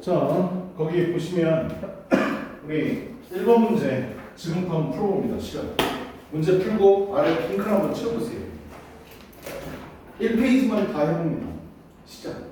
자, 거기 보시면 우리 1번 문제 지금부터 한번 풀어봅니다. 시간. 문제 풀고 아래 핑크 한번 채워보세요. 1페이지만 다 해봅니다. 시작.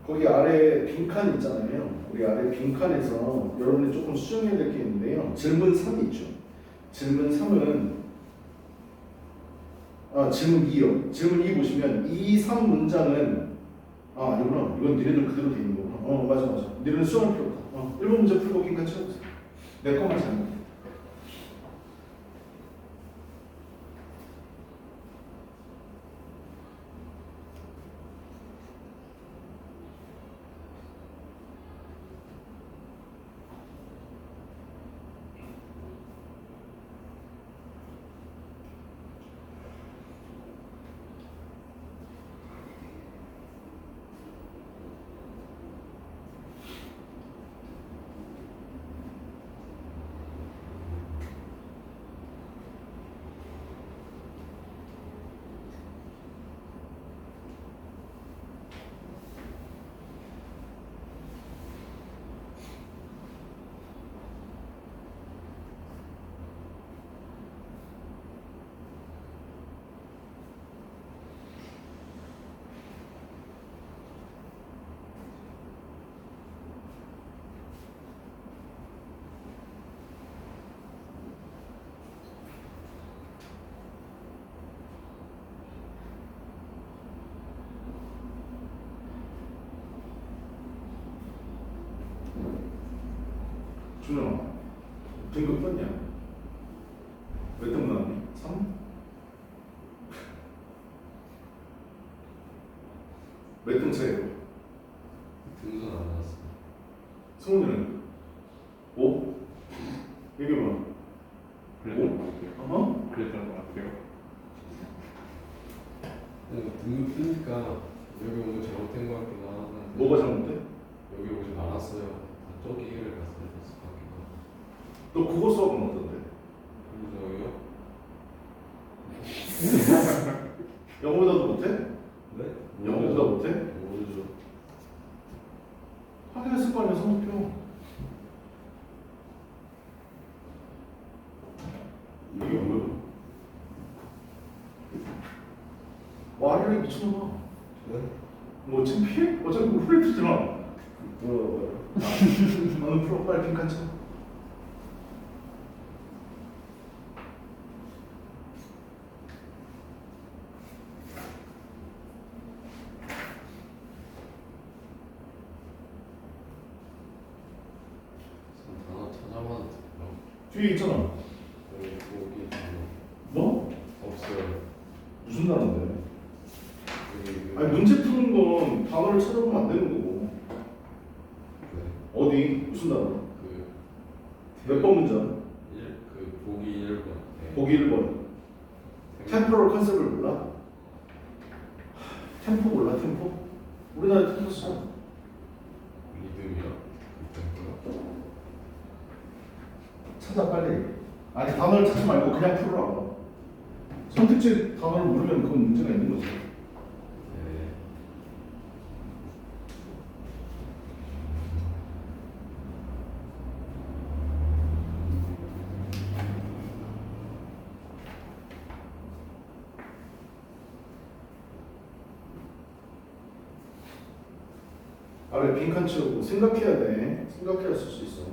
거기 아래 빈칸 있잖아요. 우리 아래 빈칸에서 여러분이 조금 수정해야 될 게 있는데요. 질문 3이 있죠. 질문 3은 질문 2요. 질문 2 보시면 2, 3 문장은 아니구나. 이건 니네들 그대로 돼 있는 거구나. 맞아. 니네는 수정할 필요 없다. 1번 문제 풀고 빈칸 채워보세요. 내 것만 잘못. 준영아, 등급 떴냐? 몇 등 나왔니? 3? 몇 등 차이로? 등수는 안 나왔어. 성훈이는? 5? 얘기해봐. 그랬던 것 같아요. 그랬던 것 같아요. 등급 뜨니까 여기 오면 잘못된 것 같기도 하는데. 뭐가 잘못돼? 여기 오지 말았어요. 저기를 갔어야 됐을 것 같기도 하고. 너 국어 수업은 어떤데? 그래서요? 영어보다도 못해? 네? 영어보다 못해? 모르죠. 확인했을 거 아니야, 성적표. 이게 뭐야? 말이랑 미쳤나봐. 네? 뭐 창피해? 어차피 뭐 후레트잖아. 뭐라고요? 너는 풀어, 빨리 빈칸 쳐. 단어 찾아봤는데 뒤에 있잖아. 여기 보기 단어 뭐? 없어요. 무슨 단어인데? 여기 아니 문제 푸는 건 단어를 찾아보면 안 되는 거고. 네. 어디? 무슨 단어? 그 몇 번 문장? 그 보기 1번. 네. 보기 1번. 템포럴 컨셉을 몰라? 템포 몰라? 템포? 우리나라 템포 써. 리듬이요? 그때고요. 찾아 빨리. 아니 단어를 찾지 말고 그냥 풀으라고. 선택지 단어를 모르면 그건 문제가 있는 거지. 네. 아래 빈칸 채우고 생각해야 돼. 생각해야 쓸 수 있어.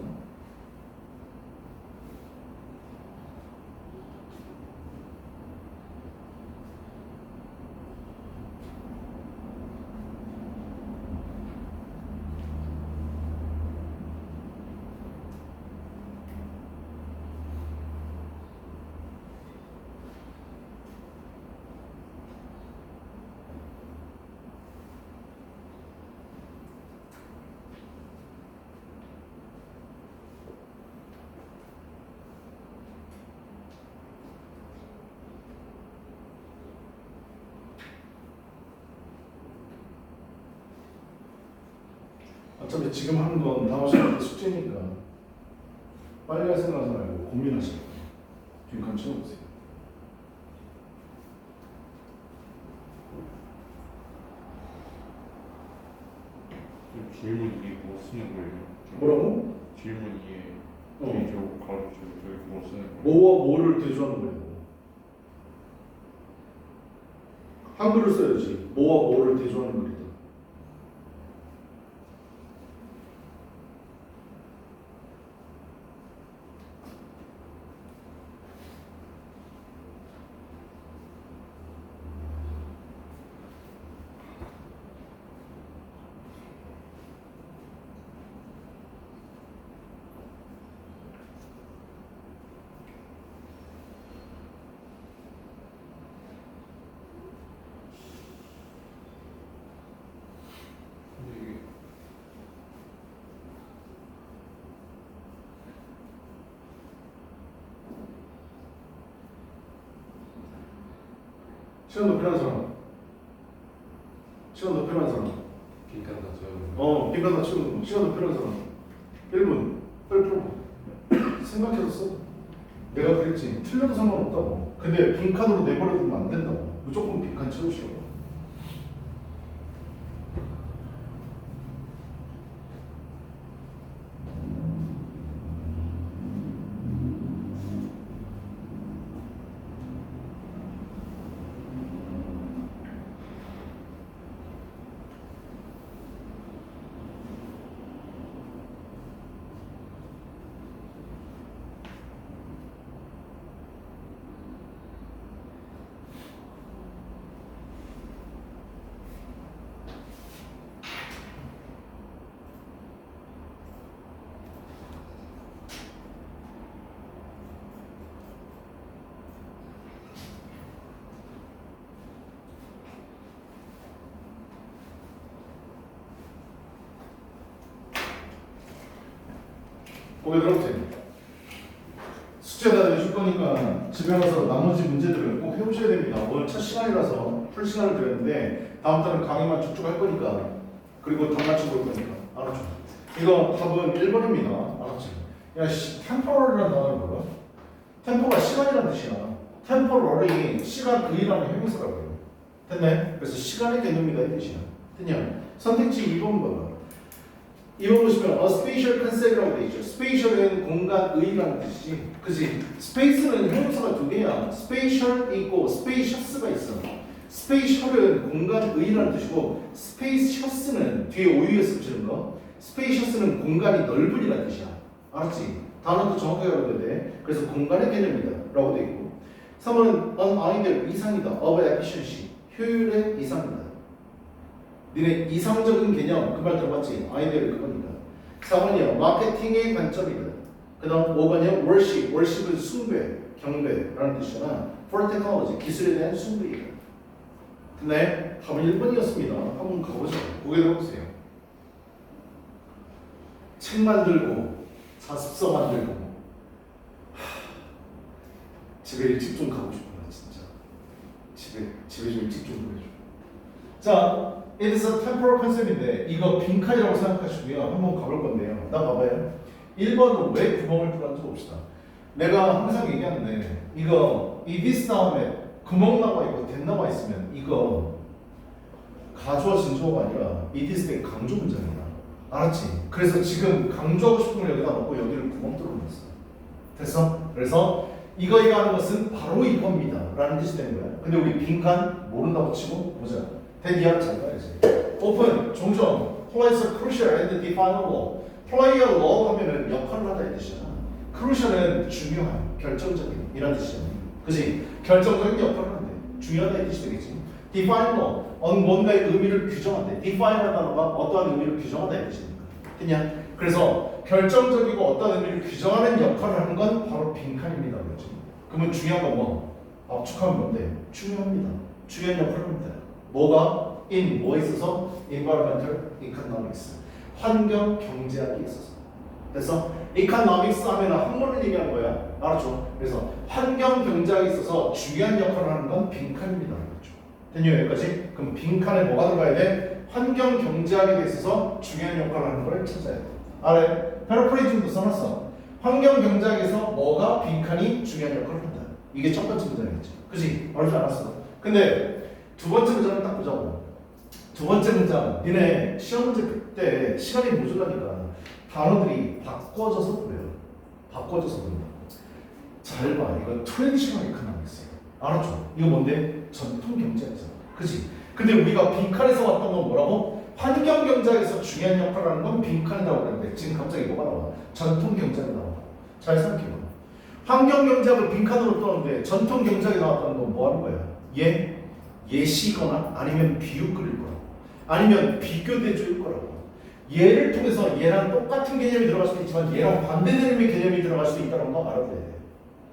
어차피 지금 하는 건 다음 시간에 숙제니까 빨리 할 생각하지 말고 고민하시고 빈칸 채워보세요. 질문 이게 뭐 쓰는 거예요? 뭐라고? 질문 이게 어. 대조 가르치고 저기 뭐 쓰는 거예요? 뭐와 뭐를 대조하는 거예요? 한글을 써야지. 뭐와 뭐를 대조하는 거리다. 근데 이게 시간 더 필요한 사람. 시간 더 필요한 사람. 빈칸 다 채우는 빈칸 다 채우는 거. 시간 더 필요한 사람. 1분. 빨리 풀어. 생각해서 써. 내가 그랬지. 틀려도 상관없다고. 근데 빈칸으로 내버려두면 안 된다고. 무조건 빈칸 채우시라고. 고개 들어보세요. 숙제 다 내줄 거니까 집에 가서 나머지 문제들을 꼭 해보셔야 됩니다. 오늘 첫 시간이라서 풀 시간을 드렸는데 다음부터는 강의만 쭉쭉 할 거니까 그리고 답 맞춰볼 거니까 알았죠? 이거 답은 1번입니다. 알았지? 야, 템포럴이라는 단어를 몰라? 템포가 시간이라는 뜻이야. 템포럴이 시간 그이라는 형용사라고요. 됐네? 그래서 시간의 개념이다 이 뜻이야. 됐냐? 선택지 2번 봐봐. 이거 보시면 a spatial concept이라고 돼 있죠. spatial은 공간의라는 뜻이지. 그지? space는 형용사가 두 개야. spatial 있고 spacious가 있어. spatial은 공간의라는 뜻이고 spacious는 뒤에 오유에서 붙이는 거. spacious는 공간이 넓은이라는 뜻이야. 알았지? 단어도 정확하게 알아둬야 돼. 그래서 공간의 개념이다 라고 돼 있고 3번은 an ideal 이상이다. of efficiency 효율의 이상이다. 니네 이상적인 개념 그 말 들어봤지? 아이디어를 그겁니다. 4번이요 마케팅의 관점이다. 그 다음 5번이요 worship worship은 숭배 경배라는 뜻이잖아. for technology 기술에 대한 숭배이다. 근데 답은 1번이었습니다. 한번 가보죠. 고개 들어보세요. 책 만들고 자습서 만들고 집에 일찍 좀 가고 싶구나 진짜. 집에 좀 일찍 좀 보내줘. 자 It is a temporal concept인데 이거 빈칸이라고 생각하시고요. 한번 가볼 건데요. 나 봐봐요. 1번은 왜 구멍을 뚫었는지 봅시다. 내가 항상 얘기하는데 이거 이 this 다음에 구멍 나와 있고 된 나와 있으면 이거 가주어진 주어가 아니라 이 this 때 강조 문장이야. 알았지? 그래서 지금 강조하고 싶은 걸 여기다 넣고 여기를 구멍 뚫어놨어. 됐어? 그래서 이거 하는 것은 바로 이겁니다 라는 뜻이 되는 거야. 근데 우리 빈칸 모른다고 치고 보자. 대기하를 잘 봐야지. 오픈, 종종, play is crucial and definable. play a role 하면은 역할을 하다 이 뜻이야. crucial은 중요한, 결정적인 이란 뜻이야. 그지? 결정적인 역할을 한대. 중요하다 이 뜻이 되겠지. definable, 뭔가의 의미를 규정한대. define이라는 단어가 어떠한 의미를 규정하다 이 뜻이니까. 됐냐? 그래서 결정적이고 어떠한 의미를 규정하는 역할을 하는 건 바로 빈칸입니다. 그렇지? 그러면 중요한 건 뭐? 압축하면 뭔데? 중요합니다. 중요한 역할을 합니다. 뭐가? in 뭐에 있어서? environmental economics 환경 경제학에 있어서. 그래서 economics 하면 한문을 얘기하는 거야. 알았죠? 그래서 환경 경제학에 있어서 중요한 역할을 하는 건 빈칸입니다. 그렇죠? 됐냐 여기까지? 그럼 빈칸에 뭐가 들어가야 돼? 환경 경제학에 있어서 중요한 역할을 하는 걸 찾아야 돼. 아래 패러프레이징도 써놨어. 환경 경제학에서 뭐가 빈칸이 중요한 역할을 한다. 이게 첫 번째 문장이겠지. 그지? 어렵지 않았어. 근데 두 번째 문장을 딱 보자고. 두 번째 문장, 니네 시험 문제 때 시간이 모자라니까 단어들이 바꿔져서 보여요. 바꿔져서 보인다. 잘 봐. 이거 트레디셔널 이코노믹스야. 알았죠? 이거 뭔데? 전통 경제학이잖아. 그지? 근데 우리가 빈칸에서 왔던 건 뭐라고? 환경 경제학에서 중요한 역할을 하는 건 빈칸이라고 그랬는데 지금 갑자기 뭐가 나와? 전통 경제학이 나와. 잘 생각해봐. 환경 경제학을 빈칸으로 떠는데 전통 경제학이 나왔다는 건 뭐 하는 거야? 예시거나 아니면 비유 그릴 거라고. 아니면 비교 대조일 거라고. 얘를 통해서 얘랑 똑같은 개념이 들어갈 수도 있지만 얘랑 반대되는 개념이 들어갈 수도 있다는 거 알아야 돼.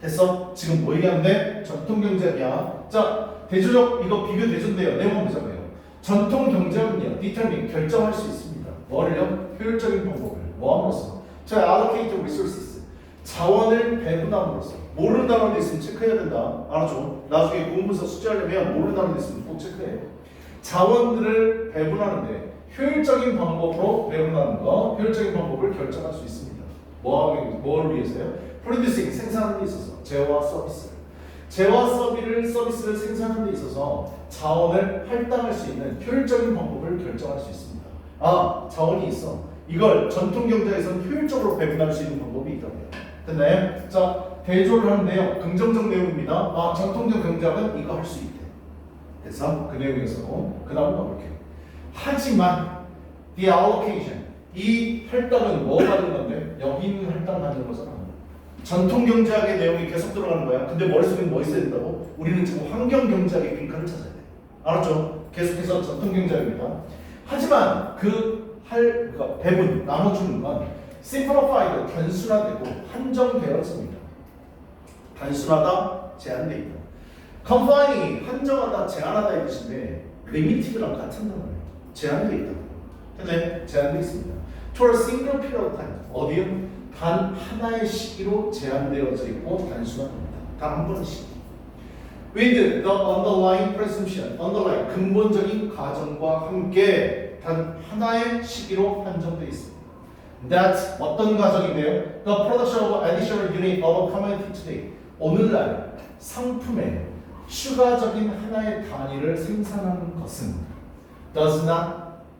됐어? 지금 뭐 얘기하는데? 전통 경제학이야. 자, 대조적 이거 비교 대조인데요. 내용 보자고요. 전통 경제학은요, determine 결정할 수 있습니다. 뭐를요? 효율적인 방법을. 뭐함으로써? 자, allocate resources. 자원을 배분함으로써. 모르는 단어도 있으면 체크해야 된다. 알았죠? 나중에 공부서 숙제하려면 모르는 단어도 있으면 꼭 체크해. 자원들을 배분하는데 효율적인 방법으로 배분하는 거, 효율적인 방법을 결정할 수 있습니다. 뭘 위해서요? 프로듀싱, 생산하는 데 있어서 재화와 서비스를. 재화 서비스를 생산하는 데 있어서 자원을 할당할 수 있는 효율적인 방법을 결정할 수 있습니다. 아, 자원이 있어. 이걸 전통 경제에서는 효율적으로 배분할 수 있는 방법이 있다고요. 됐나요? 자, 대조를 하는데요. 긍정적 내용입니다. 아, 전통적 경제학은 이거 할 수 있대. 그래서 그 내용에서 그 다음 가볼게요. 하지만 the allocation, 이 할당은 뭐 받는 건데? 여기 있는 할당 받는 거잖아. 전통 경제학의 내용이 계속 들어가는 거야. 근데 머릿속에 뭐 있어야 된다고? 우리는 지금 환경 경제학의 빈칸을 찾아야 돼. 알았죠? 계속해서 전통 경제학입니다. 하지만 그러니까 배분, 나눠주는 건 simplified, 단순화되고 한정되었습니다. 단순하다, 제한돼 있다. confining, 한정하다, 제한하다 이 뜻인데 limited랑 같은 단어예요. 제한돼 있다. 근데 제한돼 있습니다. to a single period of time. 어디요? 단 하나의 시기로 제한되어져 있고 단순화됩니다. 단 한 번의 시기. With the underlying presumption, underlying 근본적인 가정과 함께 단 하나의 시기로 한정되어 있습니다. That 어떤 가정인데요? The production of additional unit of a commodity today. 오늘날 상품의 추가적인 하나의 단위를 생산하는 것은 does not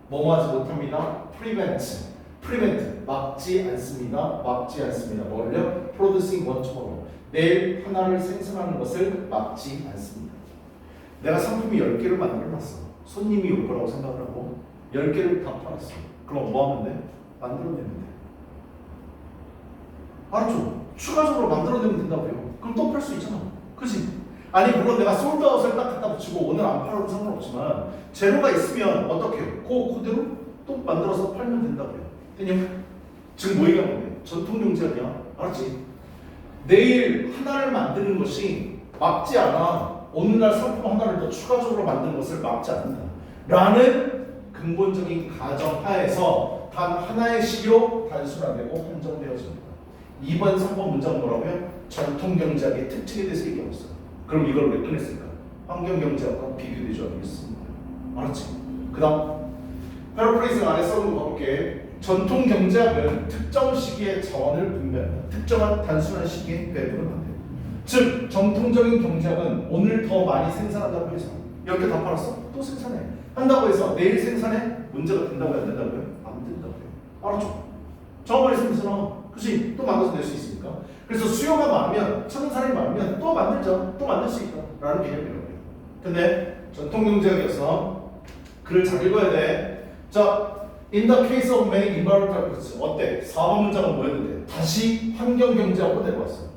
뭐하지 못합니다. prevent 막지 않습니다. 막지 않습니다. 뭐를요? producing one tomorrow. 내일 하나를 생산하는 것을 막지 않습니다. 내가 상품이 10개를 만들어놨어. 손님이 올 거라고 생각을 하고 10개를 다 팔았어. 그럼 뭐 하면 돼? 만들어내면 돼. 알았죠? 추가적으로 만들어내면 된다고요. 그럼 또 팔 수 있잖아. 그치? 아니 물론 내가 솔드아웃을 딱 갖다 붙이고 오늘 안 팔아도 상관없지만 재료가 있으면 어떻게 해요? 그대로 또 만들어서 팔면 된다고요. 됐냐? 지금 뭐 얘기하는 거예요? 전통 경제학이야. 알았지? 내일 하나를 만드는 것이 막지 않아. 오늘날 상품 하나를 더 추가적으로 만드는 것을 막지 않는다. 라는 근본적인 가정 하에서 단 하나의 시기로 단순화되고 한정되어집니다. 2번, 3번 문장 뭐라고요? 전통 경제학의 특징에 대해서 얘기하고 있어요. 그럼 이걸 왜 꺼냈을까? 환경 경제학과 비교되지 않겠습니다. 알았지? 그 다음 패러프레이징 안에 써놓은 거 가볼게. 전통 경제학은 특정 시기에 자원을 분배한다. 특정한 단순한 시기에 배분을 한다. 즉 정통적인 경제학은 오늘 더 많이 생산한다고 해서 이렇게 다 팔았어? 또 생산해. 한다고 해서 내일 생산해? 문제가 된다고요? 안 된다고요? 안 된다고요. 알았죠? 저번에 생산하 그치? 또 만들어서 낼 수 있으니까. 그래서 수요가 많으면, 찾는 사람이 많으면 또 만들자. 또 만들 수 있다. 라는 개념이라고요. 근데 전통 경제학에서 글을 잘 읽어야 돼. 자, in the case of many environmental practices. 어때? 4번 문장은 뭐였는데? 다시 환경 경제학으로 내려왔어.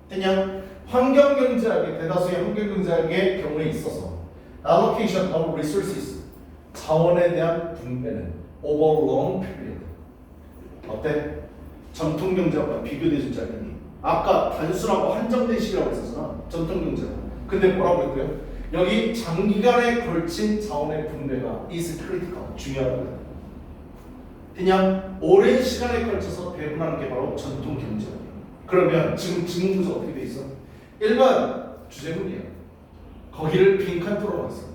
됐냐? 환경 경제학의 대다수의 환경 경제학의 경우에 있어서 allocation of resources. 자원에 대한 분배는 over long period. 어때? 전통 경제학과 비교되지 않니? 아까 단순하고 한정된 시기라고 했었잖아. 전통 경제학. 근데 뭐라고 했고요? 여기 장기간에 걸친 자원의 분배가 is critical. 중요하다. 그냥 오랜 시간에 걸쳐서 배분하는 게 바로 전통 경제학이에요. 그러면 지금 지문분석 어떻게 돼 있어? 1번 주제문이에요. 거기를 빈칸 뚫어놨어.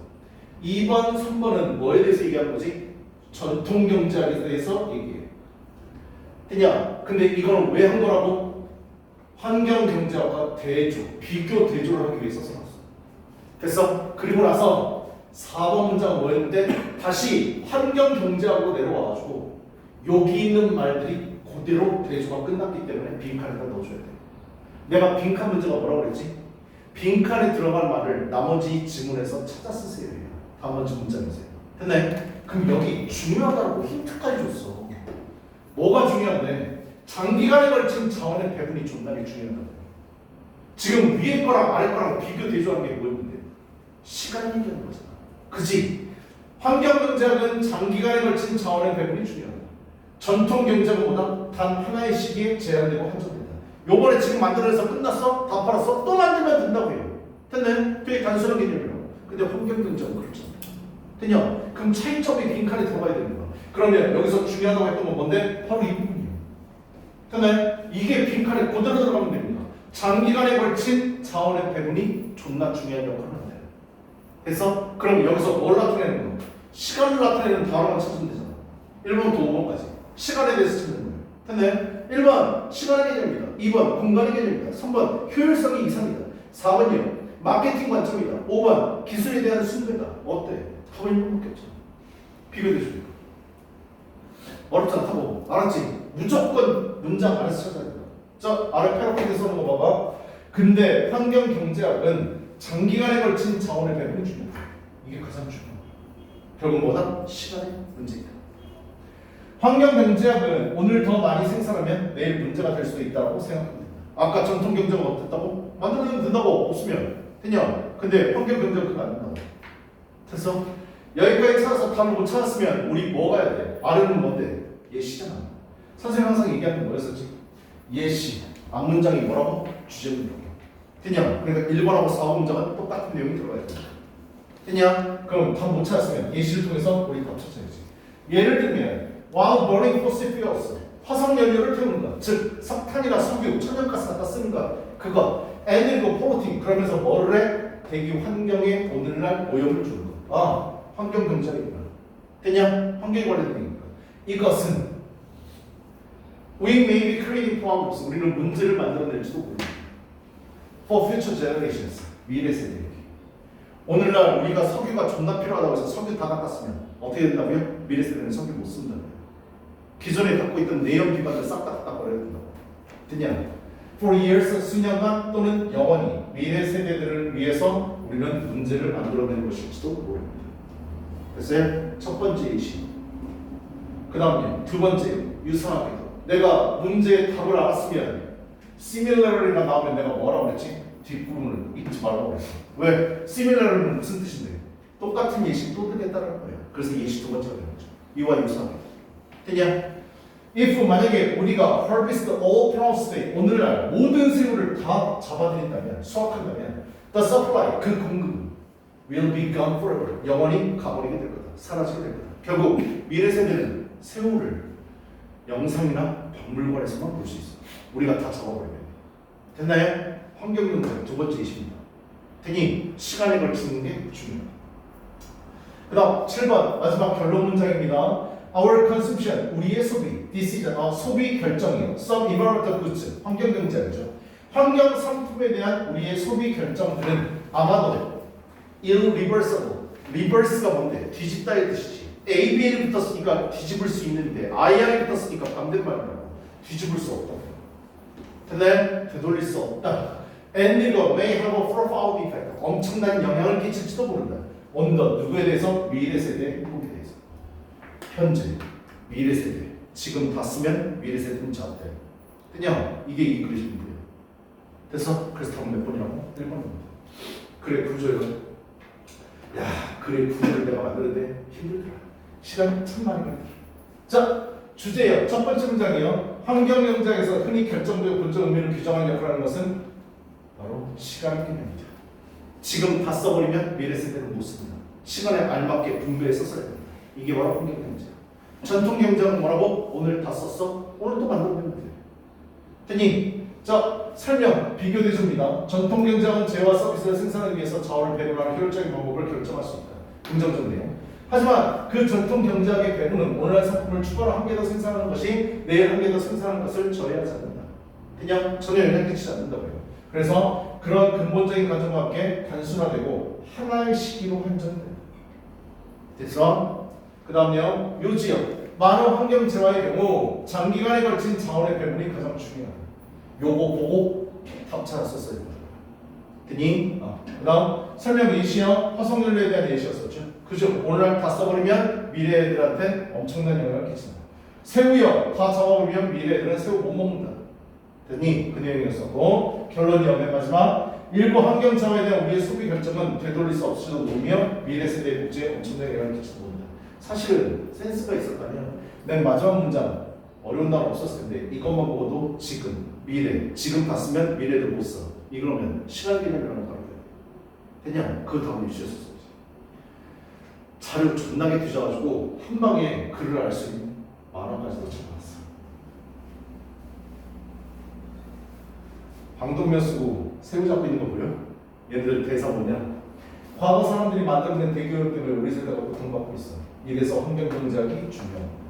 2번, 3번은 뭐에 대해서 얘기하는 거지? 전통 경제학에 대해서 얘기해. 됐냐? 근데 이거는 왜 한 거라고? 환경 경제학과 대조, 비교 대조를 하기 위해서 써놨어. 됐어? 그리고 나서 4번 문장은 뭐였는데 다시 환경 경제학으로 내려와가지고 여기 있는 말들이 그대로 대조가 끝났기 때문에 빈칸에다 넣어줘야 돼. 내가 빈칸 문제가 뭐라고 그랬지? 빈칸에 들어갈 말을 나머지 지문에서 찾아 쓰세요. 나머지 문장이세요. 됐네? 그럼 여기 중요하다고 힌트까지 줬어. 뭐가 중요한데? 장기간에 걸친 자원의 배분이 존나게 중요하다. 지금 위에 거랑 아래 거랑 비교 대조하는 게 뭐였는데? 시간 얘기하는 거잖아. 그지? 환경경제학은 장기간에 걸친 자원의 배분이 중요하다. 전통 경제학보다 단 하나의 시기에 제한되고 한정된다. 요번에 지금 만들어서 끝났어? 다 팔았어? 또 만들면 된다고요. 됐네? 되게 단순한 개념이라고. 근데 환경경제학은 그렇지 않다. 됐냐? 그럼 차이점이 빈칸에 들어가야 되는 거야. 그러면 여기서 중요하다고 했던 건 뭔데? 바로 이 부분이에요. 됐네? 이게 빈칸에 그대로 들어가면 됩니다. 장기간에 걸친 자원의 배분이 존나 중요한 역할을 한다. 그래서 그럼 여기서 뭘 나타내는 거? 시간을 나타내는 단어만 찾으면 되잖아. 1번부터 5번까지 시간에 대해서 찾는 거예요. 됐네? 1번 시간의 개념이다. 2번 공간의 개념이다. 3번 효율성이 이상이다. 4번이요 마케팅 관점이다. 5번 기술에 대한 숭배다. 어때? 답은 1번밖에 없잖아. 비교돼주니까 어렵잖아. 타고 알았지? 무조건 문장 안에서 찾아야 된다. 자 아래 패러프에 써놓은 거 봐봐. 근데 환경경제학은 장기간에 걸친 자원의 배분이 중요하다. 이게 가장 중요한 거야. 결국 뭐다? 시간의 문제이다. 환경경제학은 오늘 더 많이 생산하면 내일 문제가 될 수도 있다고 생각합니다. 아까 전통경제가 어땠다고? 만들어내면 된다고. 없으면 됐냐? 근데 환경경제가 그거 안 된다고. 됐어? 여기까지 찾아서 답을 못 찾았으면 우리 뭐 가야 돼? 아래는 뭔데? 예시잖아. 선생님 항상 얘기하는 게 뭐였었지? 예시. 앞문장이 뭐라고? 주제문이라고. 됐냐? 그러니까 1번하고 4번 문장은 똑같은 내용이 들어가야 돼. 됐냐? 그럼 답 못 찾았으면 예시를 통해서 우리 답 찾아야지. 예를 들면 while burning fossil fuels 화석연료를 태우는 것, 즉 석탄이나 석유, 천연가스 갖다 쓰는 것, 그거 and polluting 그러면서 뭐를 해? 대기 환경에 오늘날 오염을 주는 것. 아, 환경 경제학이구나. 됐냐? 환경에 관련된 얘기니까. 이것은 we may be creating problems. 우리는 문제를 만들어낼지도 모릅니다. For future generations. 미래 세대에게. 오늘날 우리가 석유가 존나 필요하다고 해서 석유 다 갖다 쓰면 어떻게 된다고요? 미래 세대는 석유 못 쓴다고요. 기존에 갖고 있던 내연 기반을 싹 다 갖다 버려야 된다고. 됐냐? For years, 수년간 또는 영원히 미래 세대들을 위해서 우리는 문제를 만들어내는 것일지도 모릅니다. 됐어요? 첫 번째 예시. 그 다음에 두 번째 유사하게도 내가 문제의 답을 알았으면 similarly가 나오면 내가 뭐라고 그랬지? 뒷부분을 잊지 말라고 그랬어. 왜? similarly는 무슨 뜻인데? 똑같은 예시 또 들겠다는 거예요. 그래서 예시 두 번째가 되는 거죠. 이와 유사하게. 됐냐? if 만약에 우리가 harvest all plants today 오늘날 모든 새우를 다 잡아들인다면 수확한다면 the supply 그 공급은 will be gone forever 영원히 가버리게 될 거다. 사라지게 될 거다. 결국 미래 세대는 새우를 영상이나 박물관에서만 볼 수 있어. 우리가 다 잡아버리면 됐나요? 환경경제 두 번째 예시입니다. 되니 시간에 걸치는 게 중요하다. 그 다음 7번 마지막 결론 문장입니다. Our consumption, 우리의 소비, decision, 소비 결정이요. Some environmental goods, 환경경제학이죠. 환경 상품에 대한 우리의 소비 결정들은 아마도 irreversible, reverse가 뭔데? 뒤집다의 뜻이지. ABL이 붙었으니까 뒤집을 수 있는데 IR이 붙었으니까 반대말이라고. 뒤집을 수 없다. 됐나요? 되돌릴 수 없다. And 이거 may have a profound effect, 엄청난 영향을 끼칠지도 모른다. on the 누구에 대해서? 미래 세대의 행복에 대해서. 현재, 미래 세대, 지금 다 쓰면 미래 세대는 자업돼. 그냥 이게 이 그리심인데요. 됐어? 그래서 답은 몇 번이라고? 1번입니다. 그래 구조요. 야, 그래 구조를 내가 만드는데 힘들더라. 시간이 참 많이 걸려. 자, 주제요. 첫 번째 문장이요. 환경경제학에서 흔히 결정되고 본적 의미를 규정하는 역할을 하는 것은 바로 시간 개념입니다. 지금 다 써버리면 미래 세대는 못 씁니다. 시간에 알맞게 분배해서 써야 됩니다. 이게 바로 환경경제. 전통경제는 뭐라고? 오늘 다 썼어? 오늘 또 만들면 돼. 됐니? 자, 설명, 비교 대조입니다. 전통경제는 재화 서비스를 생산하기 위해서 자원을 배분하는 효율적인 방법을 결정할 수 있다. 긍정적 내용. 하지만 그 전통 경제학의 배분은 오늘날 상품을 추가로 한 개 더 생산하는 것이 내일 한 개 더 생산하는 것을 저해하지 않는다. 그냥 전혀 영향 끼치지 않는다고요. 그래서 그런 근본적인 가정과 함께 단순화되고 하나의 시기로 환전된다. 됐어? 그 다음요. 요 지역 많은 환경 재화의 경우 장기간에 걸친 자원의 배분이 가장 중요하다. 요거 보고 답차 썼어요. 됐니? 그 다음 설명 예시형 화석연료에 대한 예시였었죠. 그죠? 오늘날 다 써버리면 미래 애들한테 엄청난 영향을 끼친다. 새우요 다 잡아버리면 미래 애들은 새우 못 먹는다. 됐니? 그 내용이었었고 결론이요. 맨 마지막 일부 환경 재화에 대한 우리의 소비 결정은 되돌릴 수 없을지도 모르며 미래 세대의 복지에 엄청난 영향을 끼치다 봅니다. 사실은 센스가 있었다면 맨 마지막 문장 어려운 단어 없었을 텐데 이것만 보고도 지금 미래 지금 봤으면 미래도 못 써. 이러면 시간 개념이라는 거 됐냐? 그 다음에 주셨었어. 자료 존나게 뒤져가지고 한 방에 글을 알 수 있는 만화까지도 찾아봤어. 방독면 쓰고 새우 잡고 있는 거 보여? 얘들 대사 뭐냐? 과거 사람들이 만들어낸 대교육 때문에 우리 세대가 고통받고 있어. 이래서 환경경제학이 중요합니다.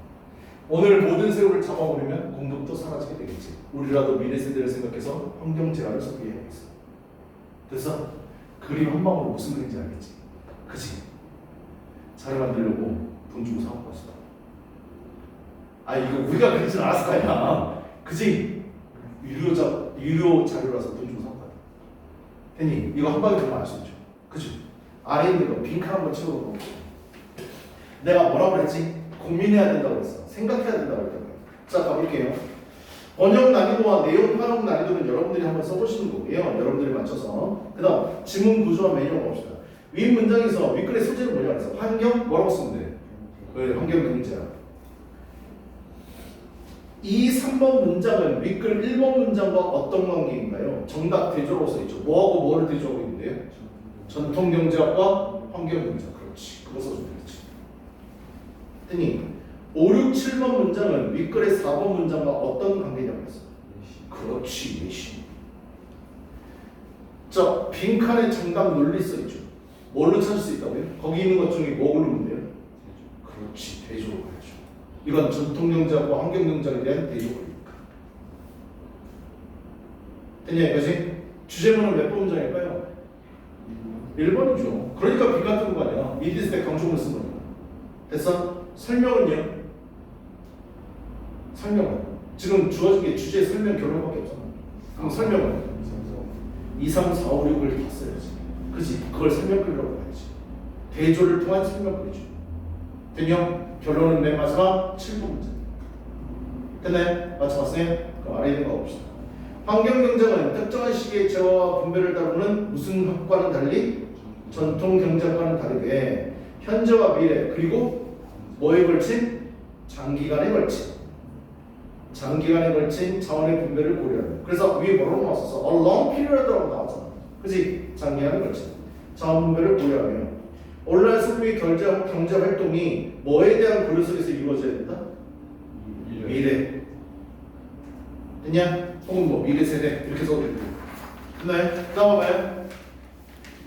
오늘 모든 새우를 잡아버리면 공급도 사라지게 되겠지. 우리라도 미래 세대를 생각해서 환경재화를 소비해야겠어. 그래서 그림 한 방으로 무슨 그림인지 알겠지? 그치? 자료 만들려고 돈 주고 사갖고 왔어. 아 이거 우리가 그리진 않았을 거 아니야. 그치? 유료 자료라서 돈 주고 사갖고 왔다. 됐니? 이거 한 방에 보면 알 수 있죠. 그치? 아래 있는 거 빈칸 한번 채워놓고 내가 뭐라고 그랬지? 고민해야 된다고 그랬어. 생각해야 된다고 그랬던 거야. 자 가볼게요. 번역 난이도와 내용 활용 난이도는 여러분들이 한번 써보시는 거고요. 여러분들이 맞춰서. 그 다음 지문 구조와 매뉴얼 봅시다. 위 문장에서 윗글의 소재는 뭐냐 그래서 환경 뭐라고 쓰면 돼? 왜 환경 경제야. 이 3번 문장은 윗글 1번 문장과 어떤 관계인가요? 정답 대조라고 써있죠. 뭐하고 뭐를 대조하고 있는데요? 전통 경제학과 환경 경제학. 그렇지. 그거 써주면 되지. 됐니? 5, 6, 7번 문장은 윗글의 4번 문장과 어떤 관계냐고 했어? 그렇지, 예시. 자, 빈칸에 정답 논리 써있죠. 뭘로 찾을 수 있다고요? 거기 있는 것 중에 뭐 고르면 돼요? 그렇지, 대조로 가야죠. 이건 전통경제학과 환경경제학에 대한 대조입니다. 됐냐 이거지? 주제문은 몇 번 문장일까요? 1번이죠. 그러니까 비 같은 거 아니야. 미디스 때 강조문 쓴 거니까. 됐어? 설명은요? 설명은 지금 주어진 게 주제 설명 결론밖에 없잖아. 그럼 설명은 2, 3, 4, 5, 6을 다 써야지. 그지? 그걸 설명글이라고 봐야지. 대조를 통한 설명글이죠. 됐냐? 결론은 맨 마지막 7번 문제. 됐나요? 맞춰봤어요? 그럼 아래 있는 거 봅시다. 환경경제는 특정한 시기의 재화와 분배를 다루는 무슨 학과는 달리 전통경제학과는 다르게 현재와 미래 그리고 뭐에 걸친? 장기간에 걸친 자원의 분배를 고려하는. 그래서 위에 뭐라고 나왔었어? A long period라고 나왔잖아. 그치? 장기간에 걸친 자원 분배를 고려하며 온라인 소비 경제 활동이 뭐에 대한 고려 속에서 이루어져야 된다? 미래. 됐냐? 혹은 뭐 미래 세대 이렇게 써도 되고. 네. 다음 봐봐요.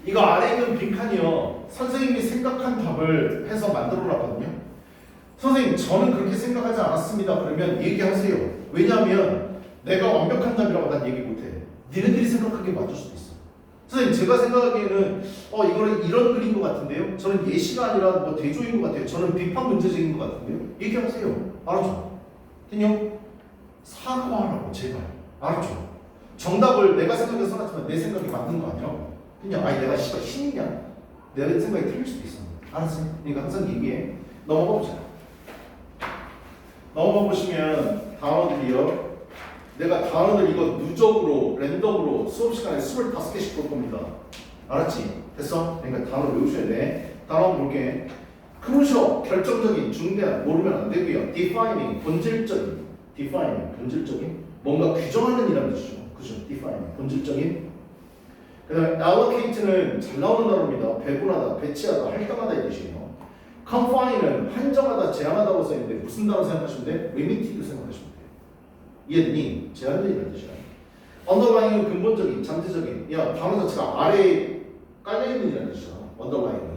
이거 아래 있는 빈칸이요. 선생님이 생각한 답을 해서 만들어 놨거든요. 선생님 저는 그렇게 생각하지 않았습니다. 그러면 얘기하세요. 왜냐하면 내가 완벽한 답이라고 난 얘기 못해. 니네들이 생각하기에 맞을 수도 있어. 선생님 제가 생각하기에는 이거는 이런 글인 것 같은데요. 저는 예시가 아니라 뭐 대조인 것 같아요. 저는 비판 문제적인 것 같은데요. 얘기하세요. 알았죠? 됐냐? 사과하라고 제발. 알았죠? 정답을 내가 생각해서 써놨지만 내 생각이 맞는 거 아니야. 그냥 내가 신이냐? 내 생각이 틀릴 수도 있어. 알았어? 그러니까 항상 얘기해. 넘어가 보자. 넘어가 보시면 단어들이요. 내가 단어들 이거 누적으로 랜덤으로 수업 시간에 25개씩 볼 겁니다. 알았지? 됐어? 그러니까 단어 외우셔야 돼. 단어 볼게. crucial, 결정적인, 중대한, 모르면 안 되고요. defining, 본질적인. 뭔가 규정하는 이라는 뜻이죠. 그죠? defining, 본질적인. 그 다음에 allocate는 잘 나오는 단어입니다. 배분하다, 배치하다, 할당하다 이 뜻이에요. confine은 한정하다, 제한하다고 써있는데 무슨 단어 생각하시면 돼? limited로 생각하시면 돼요. 이해되니? 제한적이라는 뜻이야. underline은 근본적인, 잠재적인. 야, 단어 자체가 아래에 깔려있는 이라는 뜻이야. underline이.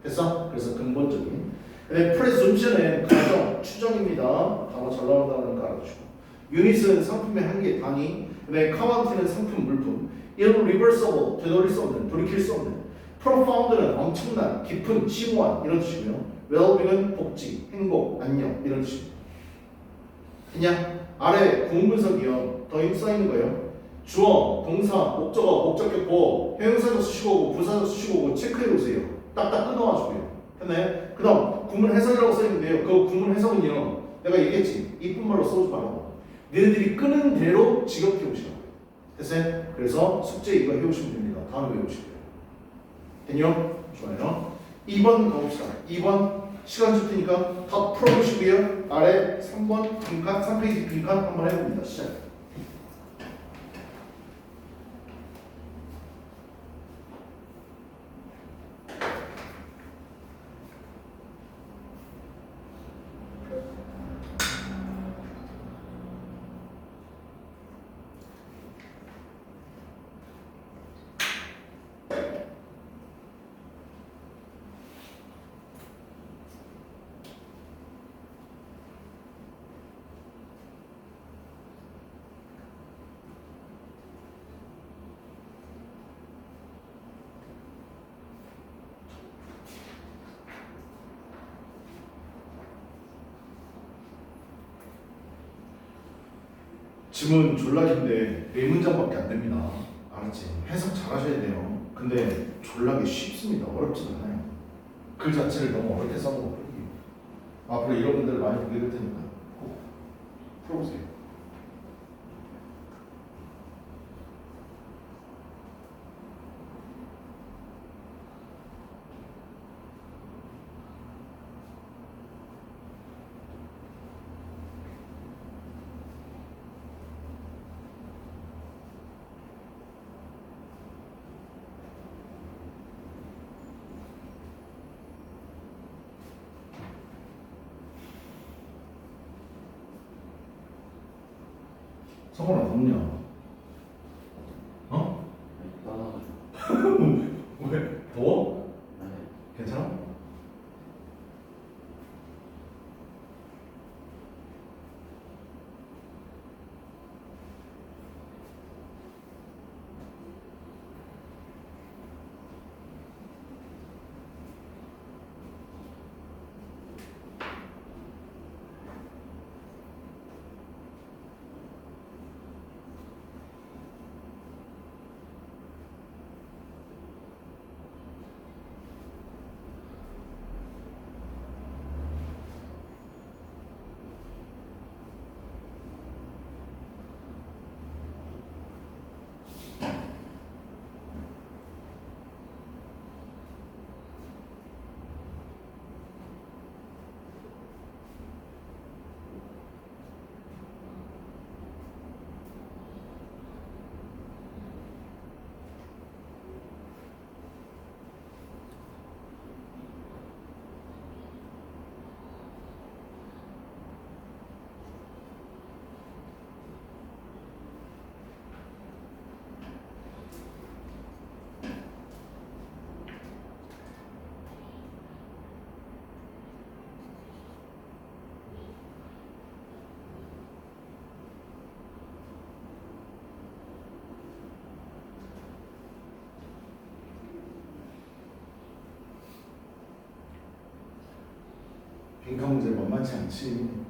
됐어? 그래서 근본적인. 근데 presumption은 가정, 추정입니다. 단어 잘 나온다는 거 알아주고. 유닛은 상품의 한계, 단위. 근데 commodity는 상품, 물품. irreversible, 되돌릴 수 없는, 돌이킬 수 없는. profound는 엄청난, 깊은, 심오한 이런 뜻이고요. well-being은 복지, 행복, 안녕 이런 뜻입니다. 그냥 아래 구문분석이요. 더 써있는 거예요. 주어, 동사, 목적어, 목적격보, 형용사적 수식어고 부사적 수식어고 체크해 보세요. 딱딱 끊어가지고요. 했나요? 그 다음 구문 해석이라고 써있는데요. 그 구문 해석은요. 내가 얘기했지. 이쁜 말로 써오지 말라고. 너희들이 끄는 대로 직역해 오시라고. 됐어요? 그래서 숙제 이거 해오시면 됩니다. 다음에 외우시고요. 됐요? 좋아요. 2번 가봅시다. 2번 시간 줄 테니까 다 풀어보시고요. 아래 3번 빈칸, 3페이지 빈칸 한번 해봅니다. 시작. 지문 졸라 긴데 4문장밖에 안 됩니다. 알았지? 해석 잘 하셔야 돼요. 근데 졸라게 쉽습니다. 어렵지 않아요. 글 자체를 너무 어렵게 써먹어. 앞으로 이런 분들 많이 보게 될 테니까 꼭 풀어보세요. 성원아 덥냐? 어? 왜? 더워? 괜찮아? 빈칸 문제 만만치 않지.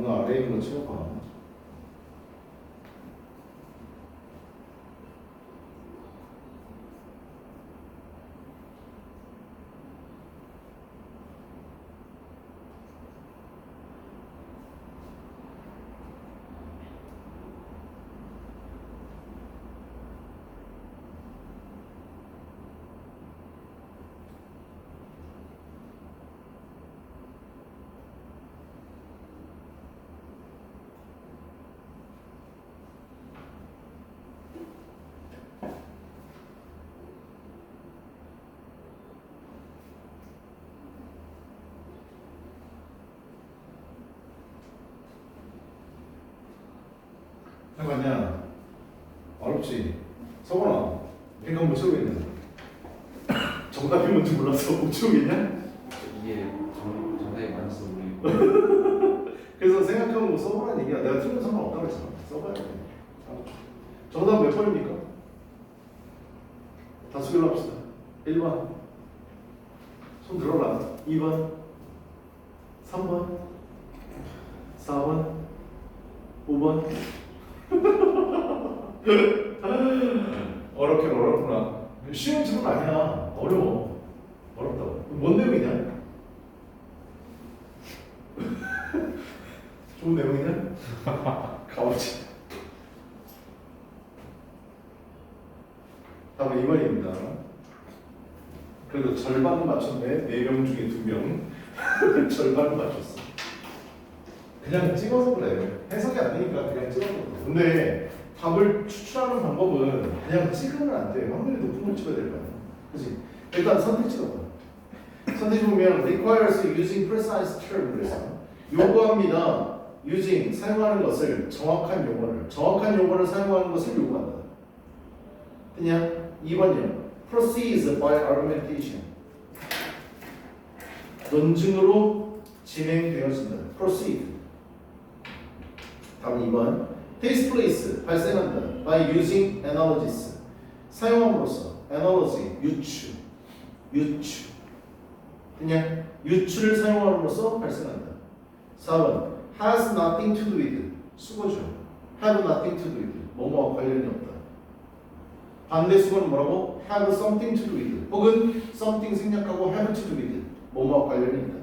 오늘 아래에 있는 거 채워봐. 해봤냐? 어렵지. 서건아, 이거 못 채우겠냐? 정답이 뭔지 몰라서 못 채우겠냐? 이게 정답이 많아서 우리 그래서 생각하면 뭐 써보라는 얘기야. 내가 틀리면 상관없다고 했잖아. 써봐야 돼. 정답 몇 번입니까? 다수결로 합시다. 1번. 손 들어라. 2번. 3번. 4번. 5번. 어렵긴 어렵구나. 쉬운 질문 아니야. 어려워. 어렵다고. 뭔 내용이냐? 좋은 내용이냐? 가보지. 답은 2번입니다. 그래도 절반은 맞췄네. 4명 중에 2명. 절반은 맞췄어. 그냥 찍어서 그래. 해석이 안 되니까 그냥 찍어서 그래. 근데 답을 추출하는 방법은 그냥 찍으면 안 돼. 확률이 높은 걸 찍어야 될 거야. 그치? 일단 선택 찍어봐. 선택 보면 requires using precise term 그래서 요구합니다. using 사용하는 것을 정확한 용어를 사용하는 것을 요구한다. 됐냐? 2번이요. proceeds by argumentation 논증으로 진행되어진다. proceed. 다음 2번. takes place 발생한다. by using analogies 사용함으로써 analogy 유추 그냥 유추를 사용함으로써 발생한다. 4번. has nothing to do with 수거죠. have nothing to do with 뭐뭐와 관련이 없다. 반대 수거는 뭐라고? have something to do with 혹은 something 생략하고 have to do with 뭐뭐와 관련이 있다.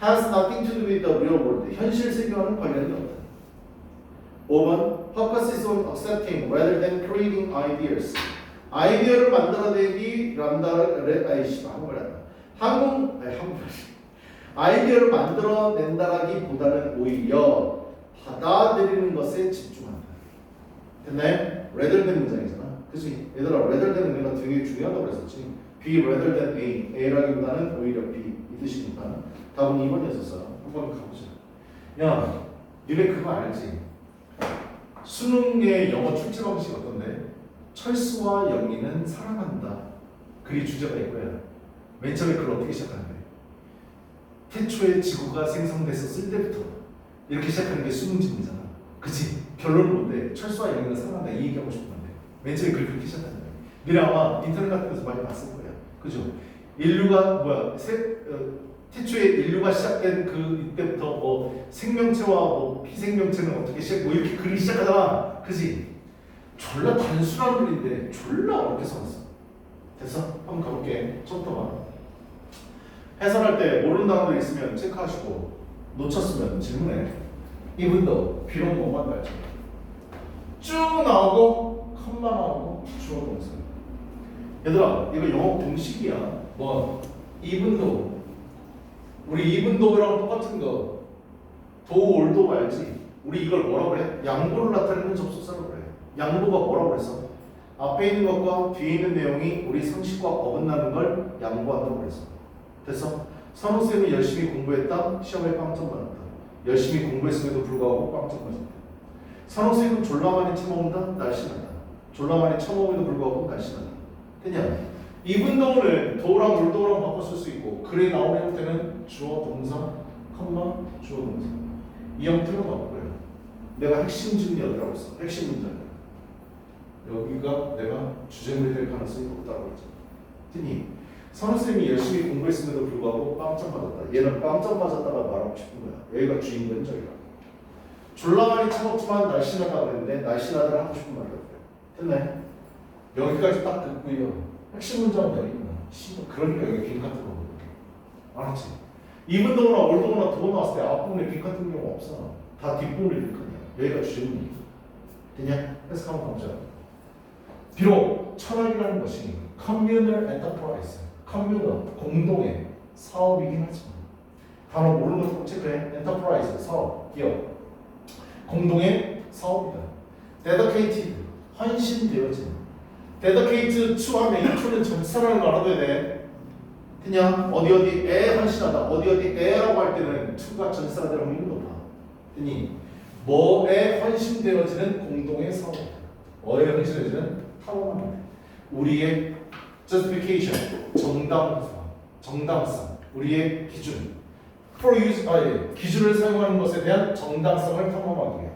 has nothing to do with the real world 현실 세계와는 관련이 없다. 5번. focuses on accepting rather than creating ideas 아이디어를 만들어내기 아이디어를 만들어낸다라기보다는 오히려 받아들이는 것에 집중한다. 됐나요? rather than 문장이잖아. 그치? 얘들아 rather than은 내가 되게 중요하다고 그랬었지. B rather than A A라기보다는 오히려 B 이 뜻이니까 답은 2번이었었어. 한번 가보자. 야 니네 그거 알지? 수능의 영어 출제 방식이 어떤데? 철수와 영희는 사랑한다. 그게 주제가 이거야. 맨 처음에 그걸 어떻게 시작하는데? 태초에 지구가 생성됐었을 때부터 이렇게 시작하는 게 수능 질문이잖아. 그치? 결론은 뭔데? 철수와 영희는 사랑한다. 이 얘기하고 싶은 건데 맨 처음에 그렇게 시작하는 거야. 니네 아마 인터넷 같은 데서 많이 봤을 거야. 그죠? 인류가 태초에 인류가 시작된 그 이때부터 뭐 생명체와 뭐 비생명체는 어떻게 시작 뭐 이렇게 그리기 시작하잖아. 그지? 졸라 단순한 글인데 졸라 어렵게 써놨어. 됐어? 한번 가볼게. 처음부터 봐. 해설할 때 모르는 단어들 있으면 체크하시고 놓쳤으면 질문해. 이분도 비록 뭐만 날죠. 쭉 나오고 컴마 나오고 주어 동사. 얘들아 이거 영어 공식이야. 뭐 이분도 우리 이분도랑 똑같은 거 도올도 알지? 우리 이걸 뭐라고 그래? 양보를 나타내는 접속사라고 그래. 양보가 뭐라고 그랬어? 앞에 있는 것과 뒤에 있는 내용이 우리 상식과 어긋나는 걸 양보한다고 그랬어. 됐어? 선우쌤이 열심히 공부했다. 시험에 빵점 받았다. 열심히 공부했음에도 불구하고 빵점 맞았다. 선우쌤은 졸라 많이 처먹는다. 날씬하다. 졸라 많이 처먹음에도 불구하고 날씬하다. 됐냐? 이분도는 도랑 물도랑 바꿔 쓸 수 있고 글에 나오는 형태는 주어 동사, 컴마, 주어 동사 이 형태로 바꿔요. 내가 핵심 질문이 어디라고 했어? 핵심 문장이야. 여기가 내가 주제물이 될 가능성이 높다고 했죠. 특히 선우쌤이 열심히 공부했음에도 불구하고 빵점 맞았다. 얘는 빵점 맞았다가 말하고 싶은 거야. 여기가 주인공인 적이라. 졸라 많이 처먹지만 날씬하다고 그랬는데 날씬하다를 하고 싶은 말이었어요. 됐네. 여기까지 딱 듣고요. 핵심 문장은 여기구나. 그러니까 여기 빈 같은 거 알았지? 이분동이나 올동이나 두번 나왔을 때 앞부분에 빈 같은 경우가 없어. 다 뒷부분에 빈 같냐. 여기가 주제문이야. 되냐? 해석하면 가보자. 비록 철학이라는 것이 communal enterprise, communal, 공동의 사업이긴 하지만 단어 모르는 것도 꼭 체크해. enterprise, 사업, 기업. 공동의 사업이다. dedicated, 헌신되어진. dedicated to 하면 이 to는 전치사라는 걸 알아둬야 돼. 그냥 어디에 헌신하다, 어디에라고 할 때는 to가 전치사가 되는 확률이 높아. 되니 뭐에 헌신되어지는 공동의 사업이다. 뭐에 헌신되어지는 탐험합니다. 우리의 justification, 정당성, 우리의 기준. 기준을 사용하는 것에 대한 정당성을 탐험하기 위해.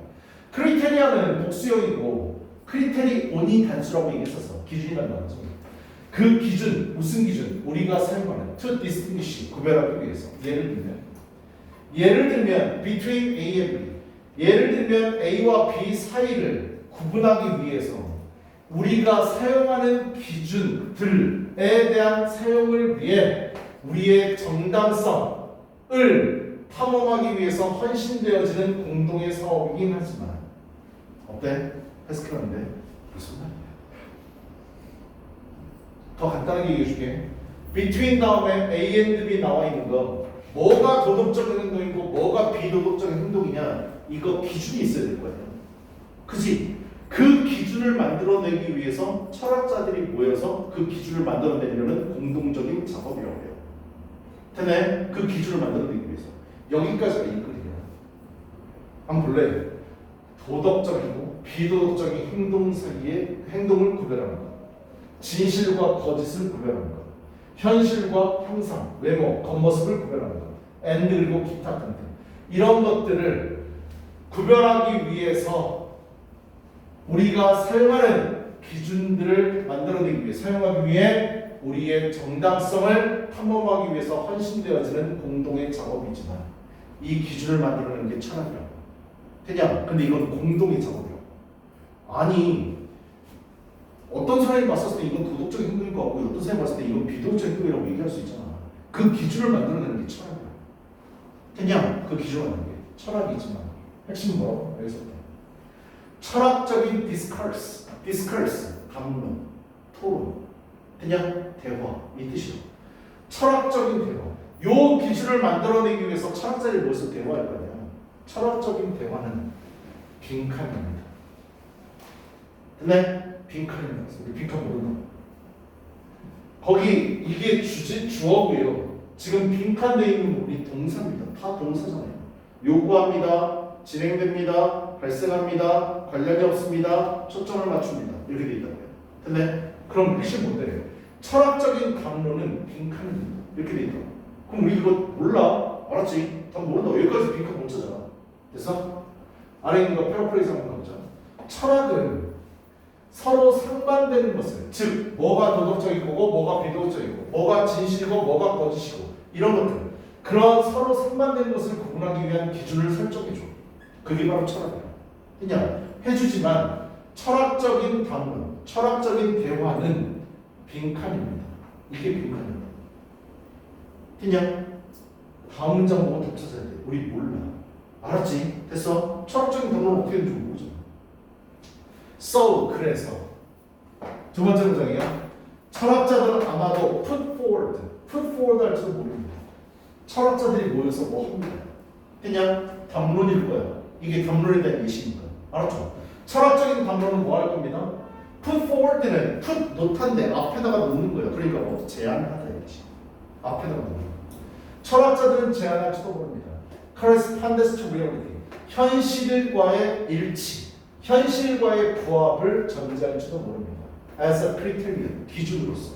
크리테리아는 복수형이고 크리테리온이 단수라고 얘기했었어. 기준이라는 단어. 그 기준, 무슨 기준? 우리가 사용하는 to distinguish, 구별하기 위해서. 예를 들면 between A and B. 예를 들면 A와 B 사이를 구분하기 위해서 우리가 사용하는 기준들에 대한 사용을 위해 우리의 정당성 을 탐험하기 위해서 헌신되어지는 공동의 사업이긴 하지만 어때? 해석해봤는데 무슨 말이야? 더 간단하게 얘기해줄게. between 다음에 A and B 나와 있는 거 뭐가 도덕적인 행동이고 뭐가 비도덕적인 행동이냐 이거 기준이 있어야 될 거야. 그지? 그 기준을 만들어내기 위해서 철학자들이 모여서 그 기준을 만들어내려는 공동적인 작업이라고 해요. 되네? 그 기준을 만들어내기 위해서 여기까지가 이끌이야. 한번 볼래? 도덕적 행동, 비도덕적인 행동 사이의 행동을 구별하는 것, 진실과 거짓을 구별하는 것, 현실과 형상, 외모, 겉모습을 구별하는 것, and 그리고 기타 등등 이런 것들을 구별하기 위해서 우리가 사용하는 기준들을 만들어내기 위해 사용하기 위해 우리의 정당성을 탐험하기 위해서 헌신되어지는 공동의 작업이지만 이 기준을 만들어내는 게 철학이라고. 그냥 근데 이건 공동의 작업이라고. 아니 어떤 사람이 봤을 때 이건 도덕적인 행동인 것 같고 어떤 사람이 봤을 때 이건 비도덕적인 행동이라고 얘기할 수 있잖아. 그 기준을 만들어내는 게 철학이야. 그냥 그 기준을 만드는 게 철학이지만 핵심은 뭐라고? 여기서부터 철학적인 discourse, 담론, 토론 그냥 대화 이 뜻이에요. 철학적인 대화. 요 기준을 만들어내기 위해서 철학자들이 모여서 대화할 거 아니야. 철학적인 대화는 빈칸입니다. 근데 빈칸입니다. 우리 빈칸 모르나? 거기 이게 주어고요. 지금 빈칸되어 있는 우리 동사입니다. 다 동사잖아요. 요구합니다. 진행됩니다. 발생합니다. 관련이 없습니다. 초점을 맞춥니다. 이렇게 돼 있다고요. 근데 그럼 핵심 뭔데? 철학적인 담론은 빈칸입니다. 이렇게 돼 있다. 그럼 우리 이거 몰라? 알았지? 다 모른다. 여기까지 빈칸 못 찾아. 됐어? 아래 있는 거 패러프레이즈 한번 가보자. 철학은 서로 상반되는 것을, 즉 뭐가 도덕적인 거고 뭐가 비도덕적이고 뭐가 진실이고 뭐가 거짓이고 이런 것들, 그런 서로 상반되는 것을 구분하기 위한 기준을 설정해줘. 그게 바로 철학이야. 그냥 해주지만 철학적인 담론, 철학적인 대화는 빈칸입니다. 이게 빈칸입니다. 그냥 다음 문장 보고 더 찾아야 돼. 우리 몰라. 알았지? 됐어? 철학적인 담론은 어떻게 되는지 모르잖아. So, 그래서 두 번째 문장이야. 철학자들은 아마도 put forward 할지도 모릅니다. 철학자들이 모여서 뭐 합니다. 그냥 담론일 거야. 이게 담론에 대한 예시니까. 알았죠? 철학적인 담론은 뭐 할 겁니다. put forward는 put 놓단데 앞에다가 놓는 거예요. 그러니까 뭐 제안을 하다 이거지. 앞에다가 놓는 거예요. 철학자들은 제안할지도 모릅니다. correspondence to reality. 현실과의 일치, 현실과의 부합을 전제할지도 모릅니다. as a criterion, 기준으로서.